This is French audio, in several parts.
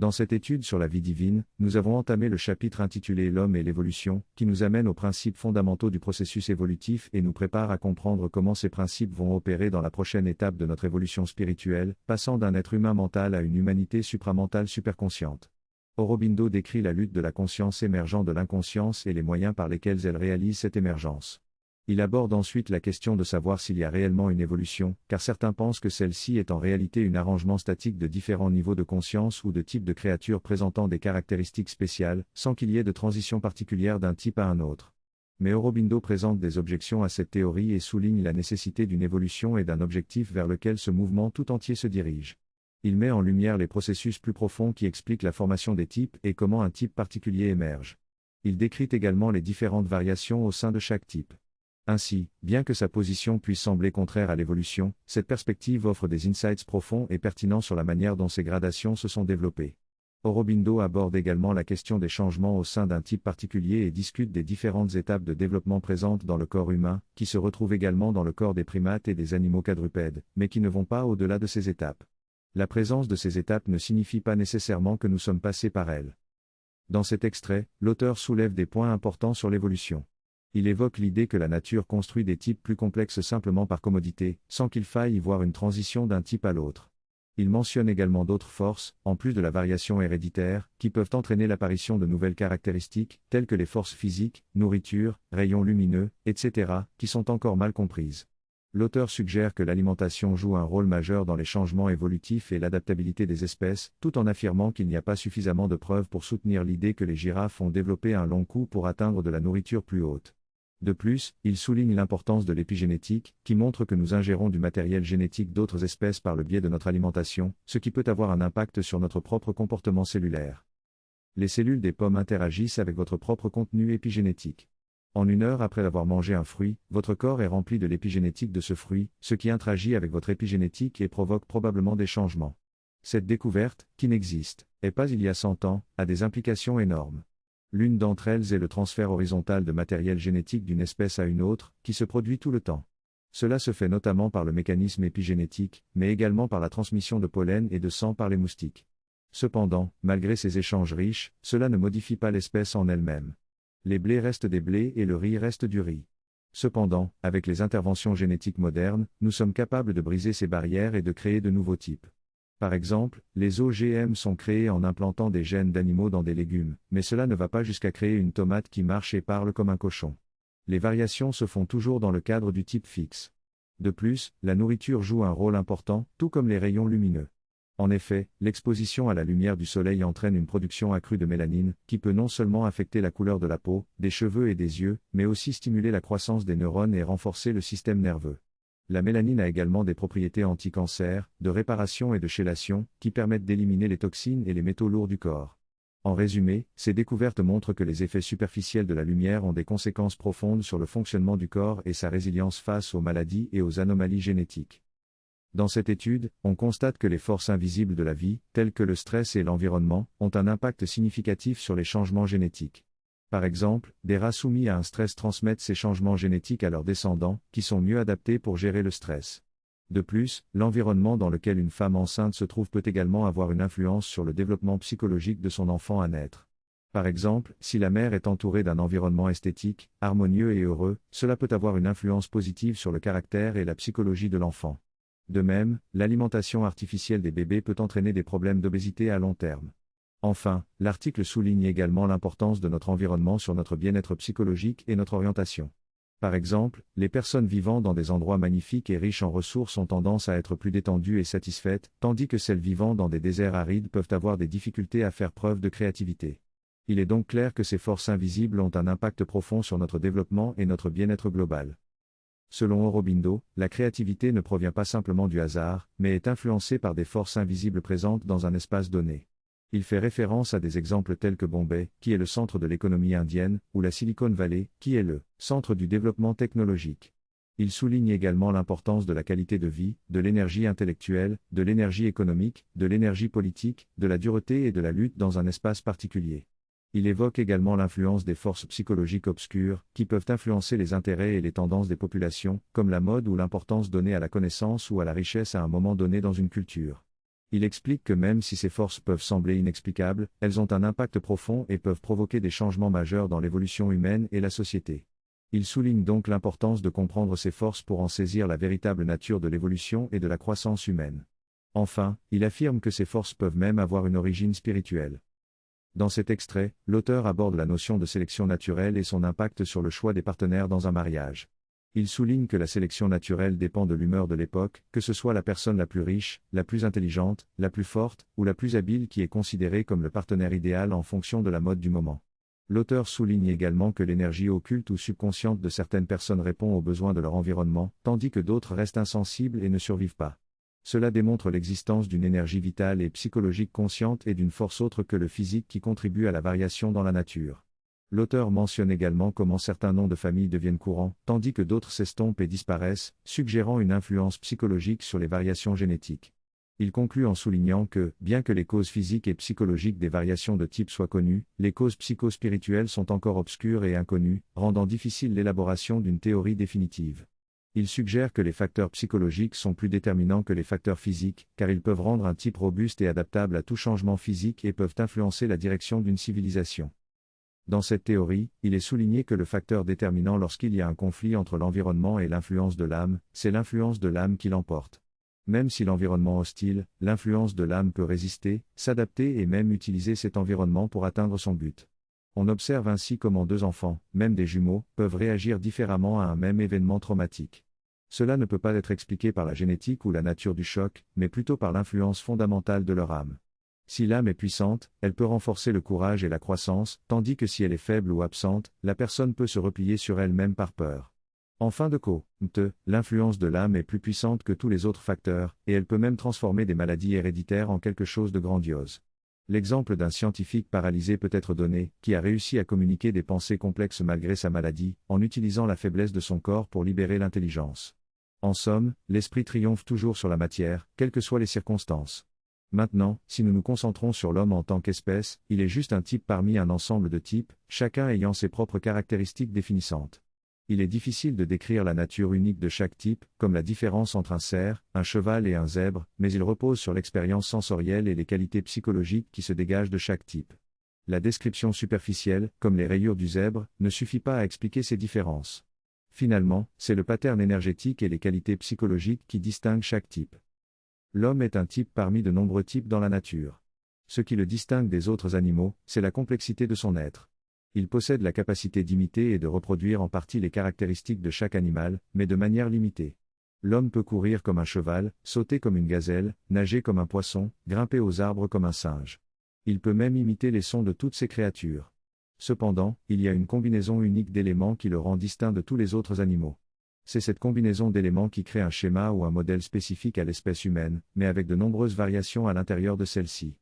Dans cette étude sur la vie divine, nous avons entamé le chapitre intitulé L'homme et l'évolution, qui nous amène aux principes fondamentaux du processus évolutif et nous prépare à comprendre comment ces principes vont opérer dans la prochaine étape de notre évolution spirituelle, passant d'un être humain mental à une humanité supramentale superconsciente. Aurobindo décrit la lutte de la conscience émergeant de l'inconscience et les moyens par lesquels elle réalise cette émergence. Il aborde ensuite la question de savoir s'il y a réellement une évolution, car certains pensent que celle-ci est en réalité un arrangement statique de différents niveaux de conscience ou de types de créatures présentant des caractéristiques spéciales, sans qu'il y ait de transition particulière d'un type à un autre. Mais Aurobindo présente des objections à cette théorie et souligne la nécessité d'une évolution et d'un objectif vers lequel ce mouvement tout entier se dirige. Il met en lumière les processus plus profonds qui expliquent la formation des types et comment un type particulier émerge. Il décrit également les différentes variations au sein de chaque type. Ainsi, bien que sa position puisse sembler contraire à l'évolution, cette perspective offre des insights profonds et pertinents sur la manière dont ces gradations se sont développées. Aurobindo aborde également la question des changements au sein d'un type particulier et discute des différentes étapes de développement présentes dans le corps humain, qui se retrouvent également dans le corps des primates et des animaux quadrupèdes, mais qui ne vont pas au-delà de ces étapes. La présence de ces étapes ne signifie pas nécessairement que nous sommes passés par elles. Dans cet extrait, l'auteur soulève des points importants sur l'évolution. Il évoque l'idée que la nature construit des types plus complexes simplement par commodité, sans qu'il faille y voir une transition d'un type à l'autre. Il mentionne également d'autres forces, en plus de la variation héréditaire, qui peuvent entraîner l'apparition de nouvelles caractéristiques, telles que les forces physiques, nourriture, rayons lumineux, etc., qui sont encore mal comprises. L'auteur suggère que l'alimentation joue un rôle majeur dans les changements évolutifs et l'adaptabilité des espèces, tout en affirmant qu'il n'y a pas suffisamment de preuves pour soutenir l'idée que les girafes ont développé un long cou pour atteindre de la nourriture plus haute. De plus, il souligne l'importance de l'épigénétique, qui montre que nous ingérons du matériel génétique d'autres espèces par le biais de notre alimentation, ce qui peut avoir un impact sur notre propre comportement cellulaire. Les cellules des pommes interagissent avec votre propre contenu épigénétique. En 1 heure après avoir mangé un fruit, votre corps est rempli de l'épigénétique de ce fruit, ce qui interagit avec votre épigénétique et provoque probablement des changements. Cette découverte, qui n'existe pas il y a 100 ans, a des implications énormes. L'une d'entre elles est le transfert horizontal de matériel génétique d'une espèce à une autre, qui se produit tout le temps. Cela se fait notamment par le mécanisme épigénétique, mais également par la transmission de pollen et de sang par les moustiques. Cependant, malgré ces échanges riches, cela ne modifie pas l'espèce en elle-même. Les blés restent des blés et le riz reste du riz. Cependant, avec les interventions génétiques modernes, nous sommes capables de briser ces barrières et de créer de nouveaux types. Par exemple, les OGM sont créés en implantant des gènes d'animaux dans des légumes, mais cela ne va pas jusqu'à créer une tomate qui marche et parle comme un cochon. Les variations se font toujours dans le cadre du type fixe. De plus, la nourriture joue un rôle important, tout comme les rayons lumineux. En effet, l'exposition à la lumière du soleil entraîne une production accrue de mélanine, qui peut non seulement affecter la couleur de la peau, des cheveux et des yeux, mais aussi stimuler la croissance des neurones et renforcer le système nerveux. La mélanine a également des propriétés anti-cancer, de réparation et de chélation, qui permettent d'éliminer les toxines et les métaux lourds du corps. En résumé, ces découvertes montrent que les effets superficiels de la lumière ont des conséquences profondes sur le fonctionnement du corps et sa résilience face aux maladies et aux anomalies génétiques. Dans cette étude, on constate que les forces invisibles de la vie, telles que le stress et l'environnement, ont un impact significatif sur les changements génétiques. Par exemple, des rats soumis à un stress transmettent ces changements génétiques à leurs descendants, qui sont mieux adaptés pour gérer le stress. De plus, l'environnement dans lequel une femme enceinte se trouve peut également avoir une influence sur le développement psychologique de son enfant à naître. Par exemple, si la mère est entourée d'un environnement esthétique, harmonieux et heureux, cela peut avoir une influence positive sur le caractère et la psychologie de l'enfant. De même, l'alimentation artificielle des bébés peut entraîner des problèmes d'obésité à long terme. Enfin, l'article souligne également l'importance de notre environnement sur notre bien-être psychologique et notre orientation. Par exemple, les personnes vivant dans des endroits magnifiques et riches en ressources ont tendance à être plus détendues et satisfaites, tandis que celles vivant dans des déserts arides peuvent avoir des difficultés à faire preuve de créativité. Il est donc clair que ces forces invisibles ont un impact profond sur notre développement et notre bien-être global. Selon Aurobindo, la créativité ne provient pas simplement du hasard, mais est influencée par des forces invisibles présentes dans un espace donné. Il fait référence à des exemples tels que Bombay, qui est le centre de l'économie indienne, ou la Silicon Valley, qui est le centre du développement technologique. Il souligne également l'importance de la qualité de vie, de l'énergie intellectuelle, de l'énergie économique, de l'énergie politique, de la dureté et de la lutte dans un espace particulier. Il évoque également l'influence des forces psychologiques obscures, qui peuvent influencer les intérêts et les tendances des populations, comme la mode ou l'importance donnée à la connaissance ou à la richesse à un moment donné dans une culture. Il explique que même si ces forces peuvent sembler inexplicables, elles ont un impact profond et peuvent provoquer des changements majeurs dans l'évolution humaine et la société. Il souligne donc l'importance de comprendre ces forces pour en saisir la véritable nature de l'évolution et de la croissance humaine. Enfin, il affirme que ces forces peuvent même avoir une origine spirituelle. Dans cet extrait, l'auteur aborde la notion de sélection naturelle et son impact sur le choix des partenaires dans un mariage. Il souligne que la sélection naturelle dépend de l'humeur de l'époque, que ce soit la personne la plus riche, la plus intelligente, la plus forte, ou la plus habile qui est considérée comme le partenaire idéal en fonction de la mode du moment. L'auteur souligne également que l'énergie occulte ou subconsciente de certaines personnes répond aux besoins de leur environnement, tandis que d'autres restent insensibles et ne survivent pas. Cela démontre l'existence d'une énergie vitale et psychologique consciente et d'une force autre que le physique qui contribue à la variation dans la nature. L'auteur mentionne également comment certains noms de famille deviennent courants, tandis que d'autres s'estompent et disparaissent, suggérant une influence psychologique sur les variations génétiques. Il conclut en soulignant que, bien que les causes physiques et psychologiques des variations de type soient connues, les causes psychospirituelles sont encore obscures et inconnues, rendant difficile l'élaboration d'une théorie définitive. Il suggère que les facteurs psychologiques sont plus déterminants que les facteurs physiques, car ils peuvent rendre un type robuste et adaptable à tout changement physique et peuvent influencer la direction d'une civilisation. Dans cette théorie, il est souligné que le facteur déterminant lorsqu'il y a un conflit entre l'environnement et l'influence de l'âme, c'est l'influence de l'âme qui l'emporte. Même si l'environnement hostile, l'influence de l'âme peut résister, s'adapter et même utiliser cet environnement pour atteindre son but. On observe ainsi comment deux enfants, même des jumeaux, peuvent réagir différemment à un même événement traumatique. Cela ne peut pas être expliqué par la génétique ou la nature du choc, mais plutôt par l'influence fondamentale de leur âme. Si l'âme est puissante, elle peut renforcer le courage et la croissance, tandis que si elle est faible ou absente, la personne peut se replier sur elle-même par peur. En fin de compte, l'influence de l'âme est plus puissante que tous les autres facteurs, et elle peut même transformer des maladies héréditaires en quelque chose de grandiose. L'exemple d'un scientifique paralysé peut être donné, qui a réussi à communiquer des pensées complexes malgré sa maladie, en utilisant la faiblesse de son corps pour libérer l'intelligence. En somme, l'esprit triomphe toujours sur la matière, quelles que soient les circonstances. Maintenant, si nous nous concentrons sur l'homme en tant qu'espèce, il est juste un type parmi un ensemble de types, chacun ayant ses propres caractéristiques définissantes. Il est difficile de décrire la nature unique de chaque type, comme la différence entre un cerf, un cheval et un zèbre, mais il repose sur l'expérience sensorielle et les qualités psychologiques qui se dégagent de chaque type. La description superficielle, comme les rayures du zèbre, ne suffit pas à expliquer ces différences. Finalement, c'est le pattern énergétique et les qualités psychologiques qui distinguent chaque type. L'homme est un type parmi de nombreux types dans la nature. Ce qui le distingue des autres animaux, c'est la complexité de son être. Il possède la capacité d'imiter et de reproduire en partie les caractéristiques de chaque animal, mais de manière limitée. L'homme peut courir comme un cheval, sauter comme une gazelle, nager comme un poisson, grimper aux arbres comme un singe. Il peut même imiter les sons de toutes ces créatures. Cependant, il y a une combinaison unique d'éléments qui le rend distinct de tous les autres animaux. C'est cette combinaison d'éléments qui crée un schéma ou un modèle spécifique à l'espèce humaine, mais avec de nombreuses variations à l'intérieur de celle-ci.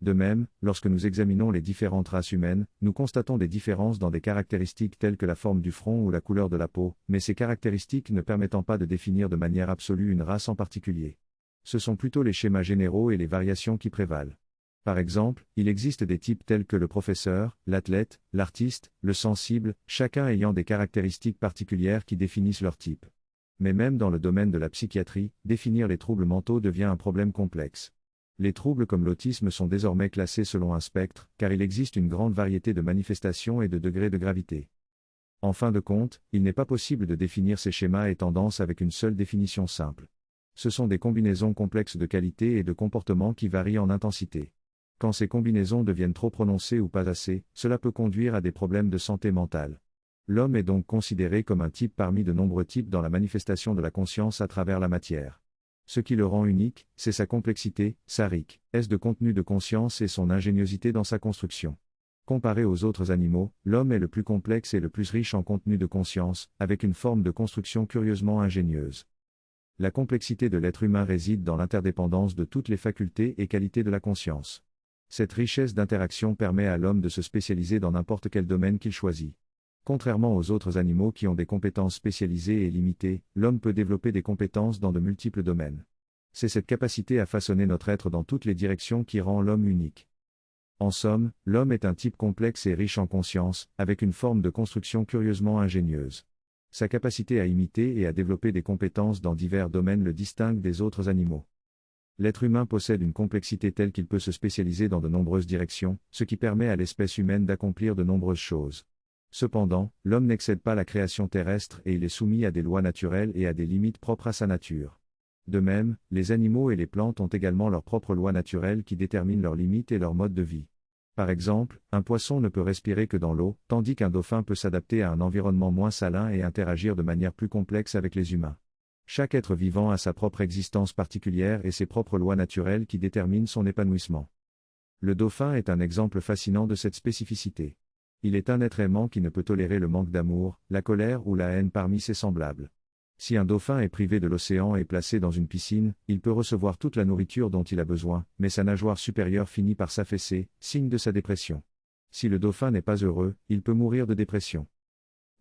De même, lorsque nous examinons les différentes races humaines, nous constatons des différences dans des caractéristiques telles que la forme du front ou la couleur de la peau, mais ces caractéristiques ne permettant pas de définir de manière absolue une race en particulier. Ce sont plutôt les schémas généraux et les variations qui prévalent. Par exemple, il existe des types tels que le professeur, l'athlète, l'artiste, le sensible, chacun ayant des caractéristiques particulières qui définissent leur type. Mais même dans le domaine de la psychiatrie, définir les troubles mentaux devient un problème complexe. Les troubles comme l'autisme sont désormais classés selon un spectre, car il existe une grande variété de manifestations et de degrés de gravité. En fin de compte, il n'est pas possible de définir ces schémas et tendances avec une seule définition simple. Ce sont des combinaisons complexes de qualités et de comportements qui varient en intensité. Quand ces combinaisons deviennent trop prononcées ou pas assez, cela peut conduire à des problèmes de santé mentale. L'homme est donc considéré comme un type parmi de nombreux types dans la manifestation de la conscience à travers la matière. Ce qui le rend unique, c'est sa complexité, sa richesse de contenu de conscience et son ingéniosité dans sa construction. Comparé aux autres animaux, l'homme est le plus complexe et le plus riche en contenu de conscience, avec une forme de construction curieusement ingénieuse. La complexité de l'être humain réside dans l'interdépendance de toutes les facultés et qualités de la conscience. Cette richesse d'interaction permet à l'homme de se spécialiser dans n'importe quel domaine qu'il choisit. Contrairement aux autres animaux qui ont des compétences spécialisées et limitées, l'homme peut développer des compétences dans de multiples domaines. C'est cette capacité à façonner notre être dans toutes les directions qui rend l'homme unique. En somme, l'homme est un type complexe et riche en conscience, avec une forme de construction curieusement ingénieuse. Sa capacité à imiter et à développer des compétences dans divers domaines le distingue des autres animaux. L'être humain possède une complexité telle qu'il peut se spécialiser dans de nombreuses directions, ce qui permet à l'espèce humaine d'accomplir de nombreuses choses. Cependant, l'homme n'excède pas la création terrestre et il est soumis à des lois naturelles et à des limites propres à sa nature. De même, les animaux et les plantes ont également leurs propres lois naturelles qui déterminent leurs limites et leur mode de vie. Par exemple, un poisson ne peut respirer que dans l'eau, tandis qu'un dauphin peut s'adapter à un environnement moins salin et interagir de manière plus complexe avec les humains. Chaque être vivant a sa propre existence particulière et ses propres lois naturelles qui déterminent son épanouissement. Le dauphin est un exemple fascinant de cette spécificité. Il est un être aimant qui ne peut tolérer le manque d'amour, la colère ou la haine parmi ses semblables. Si un dauphin est privé de l'océan et placé dans une piscine, il peut recevoir toute la nourriture dont il a besoin, mais sa nageoire supérieure finit par s'affaisser, signe de sa dépression. Si le dauphin n'est pas heureux, il peut mourir de dépression.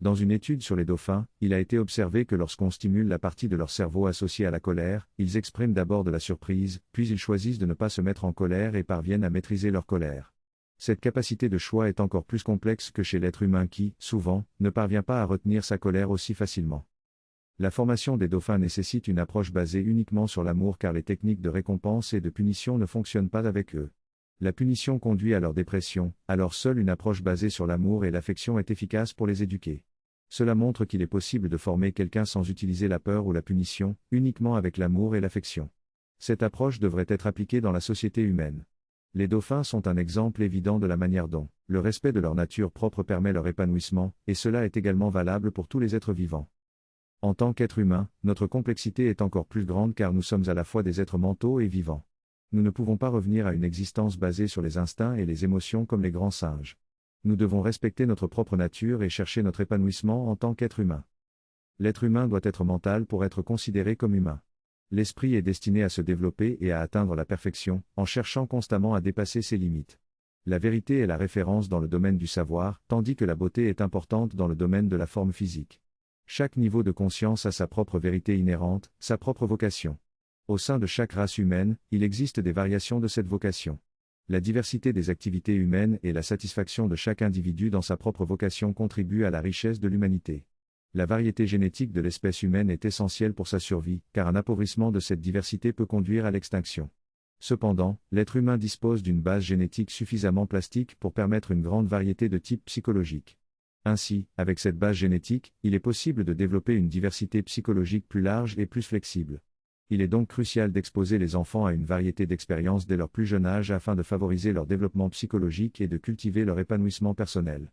Dans une étude sur les dauphins, il a été observé que lorsqu'on stimule la partie de leur cerveau associée à la colère, ils expriment d'abord de la surprise, puis ils choisissent de ne pas se mettre en colère et parviennent à maîtriser leur colère. Cette capacité de choix est encore plus complexe que chez l'être humain qui, souvent, ne parvient pas à retenir sa colère aussi facilement. La formation des dauphins nécessite une approche basée uniquement sur l'amour car les techniques de récompense et de punition ne fonctionnent pas avec eux. La punition conduit à leur dépression, alors seule une approche basée sur l'amour et l'affection est efficace pour les éduquer. Cela montre qu'il est possible de former quelqu'un sans utiliser la peur ou la punition, uniquement avec l'amour et l'affection. Cette approche devrait être appliquée dans la société humaine. Les dauphins sont un exemple évident de la manière dont le respect de leur nature propre permet leur épanouissement, et cela est également valable pour tous les êtres vivants. En tant qu'être humain, notre complexité est encore plus grande car nous sommes à la fois des êtres mentaux et vivants. Nous ne pouvons pas revenir à une existence basée sur les instincts et les émotions comme les grands singes. Nous devons respecter notre propre nature et chercher notre épanouissement en tant qu'être humain. L'être humain doit être mental pour être considéré comme humain. L'esprit est destiné à se développer et à atteindre la perfection, en cherchant constamment à dépasser ses limites. La vérité est la référence dans le domaine du savoir, tandis que la beauté est importante dans le domaine de la forme physique. Chaque niveau de conscience a sa propre vérité inhérente, sa propre vocation. Au sein de chaque race humaine, il existe des variations de cette vocation. La diversité des activités humaines et la satisfaction de chaque individu dans sa propre vocation contribuent à la richesse de l'humanité. La variété génétique de l'espèce humaine est essentielle pour sa survie, car un appauvrissement de cette diversité peut conduire à l'extinction. Cependant, l'être humain dispose d'une base génétique suffisamment plastique pour permettre une grande variété de types psychologiques. Ainsi, avec cette base génétique, il est possible de développer une diversité psychologique plus large et plus flexible. Il est donc crucial d'exposer les enfants à une variété d'expériences dès leur plus jeune âge afin de favoriser leur développement psychologique et de cultiver leur épanouissement personnel.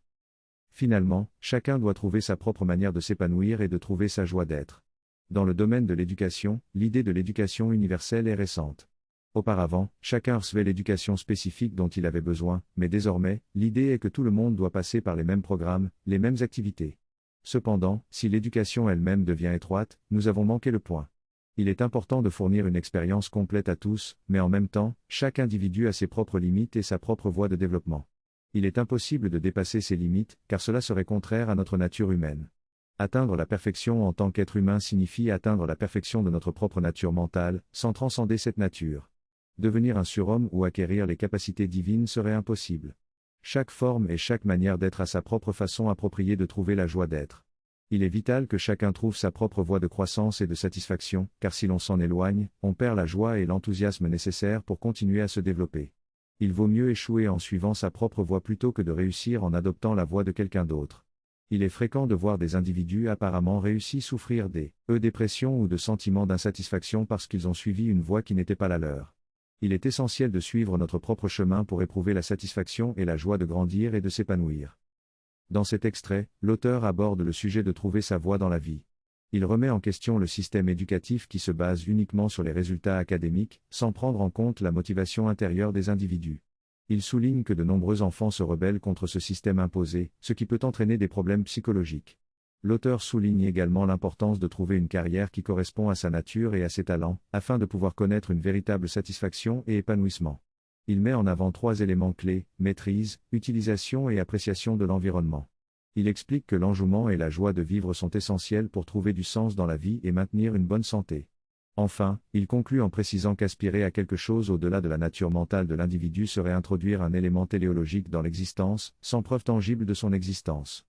Finalement, chacun doit trouver sa propre manière de s'épanouir et de trouver sa joie d'être. Dans le domaine de l'éducation, l'idée de l'éducation universelle est récente. Auparavant, chacun recevait l'éducation spécifique dont il avait besoin, mais désormais, l'idée est que tout le monde doit passer par les mêmes programmes, les mêmes activités. Cependant, si l'éducation elle-même devient étroite, nous avons manqué le point. Il est important de fournir une expérience complète à tous, mais en même temps, chaque individu a ses propres limites et sa propre voie de développement. Il est impossible de dépasser ces limites, car cela serait contraire à notre nature humaine. Atteindre la perfection en tant qu'être humain signifie atteindre la perfection de notre propre nature mentale, sans transcender cette nature. Devenir un surhomme ou acquérir les capacités divines serait impossible. Chaque forme et chaque manière d'être a sa propre façon appropriée de trouver la joie d'être. Il est vital que chacun trouve sa propre voie de croissance et de satisfaction, car si l'on s'en éloigne, on perd la joie et l'enthousiasme nécessaires pour continuer à se développer. Il vaut mieux échouer en suivant sa propre voie plutôt que de réussir en adoptant la voie de quelqu'un d'autre. Il est fréquent de voir des individus apparemment réussis souffrir des dépressions ou de sentiments d'insatisfaction parce qu'ils ont suivi une voie qui n'était pas la leur. Il est essentiel de suivre notre propre chemin pour éprouver la satisfaction et la joie de grandir et de s'épanouir. Dans cet extrait, l'auteur aborde le sujet de trouver sa voie dans la vie. Il remet en question le système éducatif qui se base uniquement sur les résultats académiques, sans prendre en compte la motivation intérieure des individus. Il souligne que de nombreux enfants se rebellent contre ce système imposé, ce qui peut entraîner des problèmes psychologiques. L'auteur souligne également l'importance de trouver une carrière qui correspond à sa nature et à ses talents, afin de pouvoir connaître une véritable satisfaction et épanouissement. Il met en avant 3 éléments clés: maîtrise, utilisation et appréciation de l'environnement. Il explique que l'enjouement et la joie de vivre sont essentiels pour trouver du sens dans la vie et maintenir une bonne santé. Enfin, il conclut en précisant qu'aspirer à quelque chose au-delà de la nature mentale de l'individu serait introduire un élément téléologique dans l'existence, sans preuve tangible de son existence.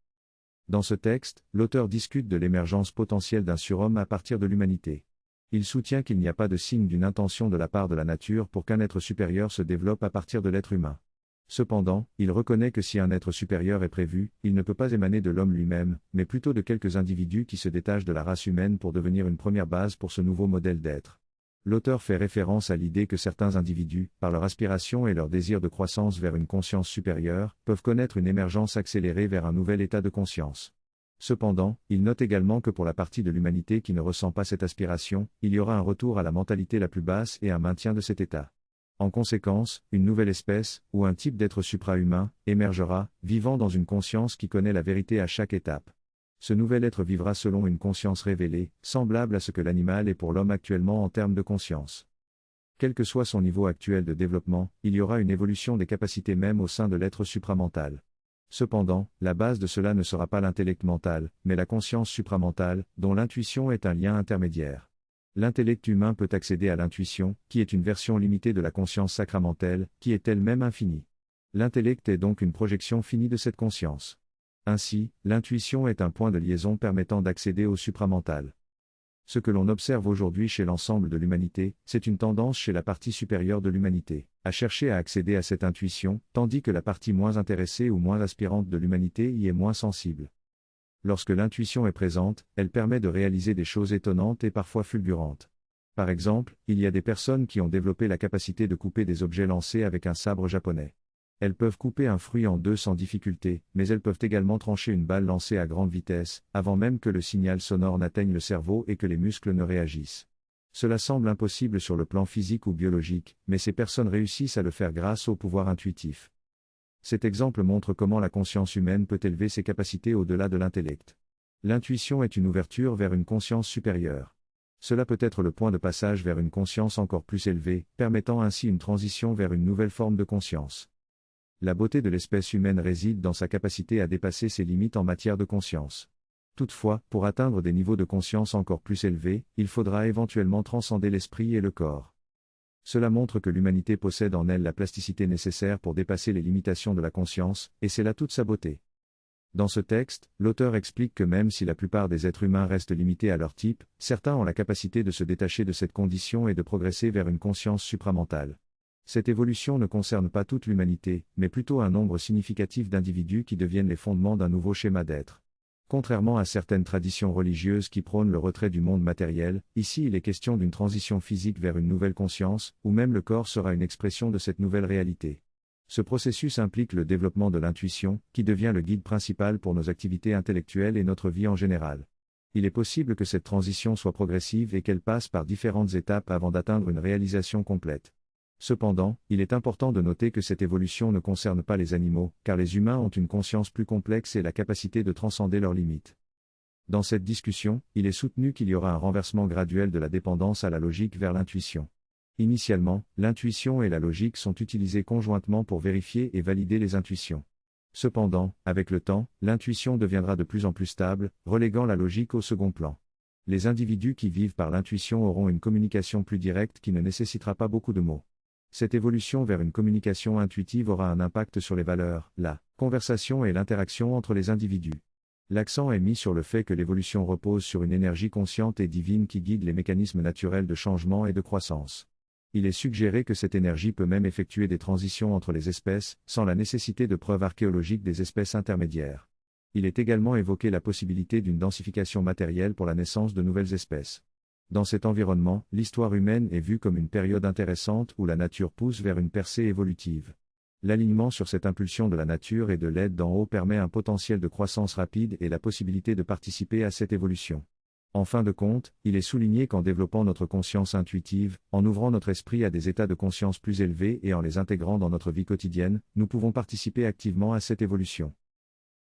Dans ce texte, l'auteur discute de l'émergence potentielle d'un surhomme à partir de l'humanité. Il soutient qu'il n'y a pas de signe d'une intention de la part de la nature pour qu'un être supérieur se développe à partir de l'être humain. Cependant, il reconnaît que si un être supérieur est prévu, il ne peut pas émaner de l'homme lui-même, mais plutôt de quelques individus qui se détachent de la race humaine pour devenir une première base pour ce nouveau modèle d'être. L'auteur fait référence à l'idée que certains individus, par leur aspiration et leur désir de croissance vers une conscience supérieure, peuvent connaître une émergence accélérée vers un nouvel état de conscience. Cependant, il note également que pour la partie de l'humanité qui ne ressent pas cette aspiration, il y aura un retour à la mentalité la plus basse et un maintien de cet état. En conséquence, une nouvelle espèce, ou un type d'être supra-humain, émergera, vivant dans une conscience qui connaît la vérité à chaque étape. Ce nouvel être vivra selon une conscience révélée, semblable à ce que l'animal est pour l'homme actuellement en termes de conscience. Quel que soit son niveau actuel de développement, il y aura une évolution des capacités même au sein de l'être supramental. Cependant, la base de cela ne sera pas l'intellect mental, mais la conscience supramentale, dont l'intuition est un lien intermédiaire. L'intellect humain peut accéder à l'intuition, qui est une version limitée de la conscience sacramentelle, qui est elle-même infinie. L'intellect est donc une projection finie de cette conscience. Ainsi, l'intuition est un point de liaison permettant d'accéder au supramental. Ce que l'on observe aujourd'hui chez l'ensemble de l'humanité, c'est une tendance chez la partie supérieure de l'humanité, à chercher à accéder à cette intuition, tandis que la partie moins intéressée ou moins aspirante de l'humanité y est moins sensible. Lorsque l'intuition est présente, elle permet de réaliser des choses étonnantes et parfois fulgurantes. Par exemple, il y a des personnes qui ont développé la capacité de couper des objets lancés avec un sabre japonais. Elles peuvent couper un fruit en deux sans difficulté, mais elles peuvent également trancher une balle lancée à grande vitesse, avant même que le signal sonore n'atteigne le cerveau et que les muscles ne réagissent. Cela semble impossible sur le plan physique ou biologique, mais ces personnes réussissent à le faire grâce au pouvoir intuitif. Cet exemple montre comment la conscience humaine peut élever ses capacités au-delà de l'intellect. L'intuition est une ouverture vers une conscience supérieure. Cela peut être le point de passage vers une conscience encore plus élevée, permettant ainsi une transition vers une nouvelle forme de conscience. La beauté de l'espèce humaine réside dans sa capacité à dépasser ses limites en matière de conscience. Toutefois, pour atteindre des niveaux de conscience encore plus élevés, il faudra éventuellement transcender l'esprit et le corps. Cela montre que l'humanité possède en elle la plasticité nécessaire pour dépasser les limitations de la conscience, et c'est là toute sa beauté. Dans ce texte, l'auteur explique que même si la plupart des êtres humains restent limités à leur type, certains ont la capacité de se détacher de cette condition et de progresser vers une conscience supramentale. Cette évolution ne concerne pas toute l'humanité, mais plutôt un nombre significatif d'individus qui deviennent les fondements d'un nouveau schéma d'être. Contrairement à certaines traditions religieuses qui prônent le retrait du monde matériel, ici il est question d'une transition physique vers une nouvelle conscience, où même le corps sera une expression de cette nouvelle réalité. Ce processus implique le développement de l'intuition, qui devient le guide principal pour nos activités intellectuelles et notre vie en général. Il est possible que cette transition soit progressive et qu'elle passe par différentes étapes avant d'atteindre une réalisation complète. Cependant, il est important de noter que cette évolution ne concerne pas les animaux, car les humains ont une conscience plus complexe et la capacité de transcender leurs limites. Dans cette discussion, il est soutenu qu'il y aura un renversement graduel de la dépendance à la logique vers l'intuition. Initialement, l'intuition et la logique sont utilisées conjointement pour vérifier et valider les intuitions. Cependant, avec le temps, l'intuition deviendra de plus en plus stable, reléguant la logique au second plan. Les individus qui vivent par l'intuition auront une communication plus directe qui ne nécessitera pas beaucoup de mots. Cette évolution vers une communication intuitive aura un impact sur les valeurs, la conversation et l'interaction entre les individus. L'accent est mis sur le fait que l'évolution repose sur une énergie consciente et divine qui guide les mécanismes naturels de changement et de croissance. Il est suggéré que cette énergie peut même effectuer des transitions entre les espèces, sans la nécessité de preuves archéologiques des espèces intermédiaires. Il est également évoqué la possibilité d'une densification matérielle pour la naissance de nouvelles espèces. Dans cet environnement, l'histoire humaine est vue comme une période intéressante où la nature pousse vers une percée évolutive. L'alignement sur cette impulsion de la nature et de l'aide d'en haut permet un potentiel de croissance rapide et la possibilité de participer à cette évolution. En fin de compte, il est souligné qu'en développant notre conscience intuitive, en ouvrant notre esprit à des états de conscience plus élevés et en les intégrant dans notre vie quotidienne, nous pouvons participer activement à cette évolution.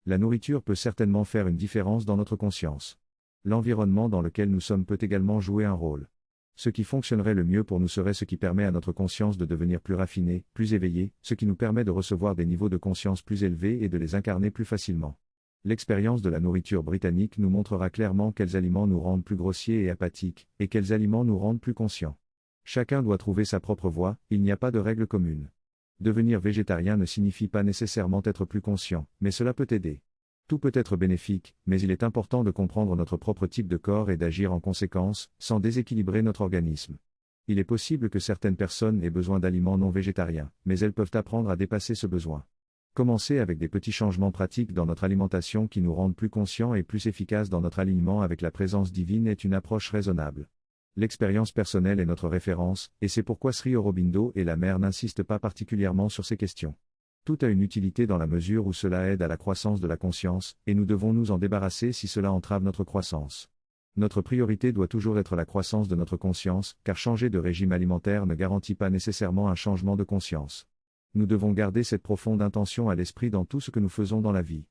La nourriture peut certainement faire une différence dans notre conscience. L'environnement dans lequel nous sommes peut également jouer un rôle. Ce qui fonctionnerait le mieux pour nous serait ce qui permet à notre conscience de devenir plus raffinée, plus éveillée, ce qui nous permet de recevoir des niveaux de conscience plus élevés et de les incarner plus facilement. L'expérience de la nourriture britannique nous montrera clairement quels aliments nous rendent plus grossiers et apathiques, et quels aliments nous rendent plus conscients. Chacun doit trouver sa propre voie, il n'y a pas de règle commune. Devenir végétarien ne signifie pas nécessairement être plus conscient, mais cela peut aider. Tout peut être bénéfique, mais il est important de comprendre notre propre type de corps et d'agir en conséquence, sans déséquilibrer notre organisme. Il est possible que certaines personnes aient besoin d'aliments non végétariens, mais elles peuvent apprendre à dépasser ce besoin. Commencer avec des petits changements pratiques dans notre alimentation qui nous rendent plus conscients et plus efficaces dans notre alignement avec la présence divine est une approche raisonnable. L'expérience personnelle est notre référence, et c'est pourquoi Sri Aurobindo et la mère n'insistent pas particulièrement sur ces questions. Tout a une utilité dans la mesure où cela aide à la croissance de la conscience, et nous devons nous en débarrasser si cela entrave notre croissance. Notre priorité doit toujours être la croissance de notre conscience, car changer de régime alimentaire ne garantit pas nécessairement un changement de conscience. Nous devons garder cette profonde intention à l'esprit dans tout ce que nous faisons dans la vie.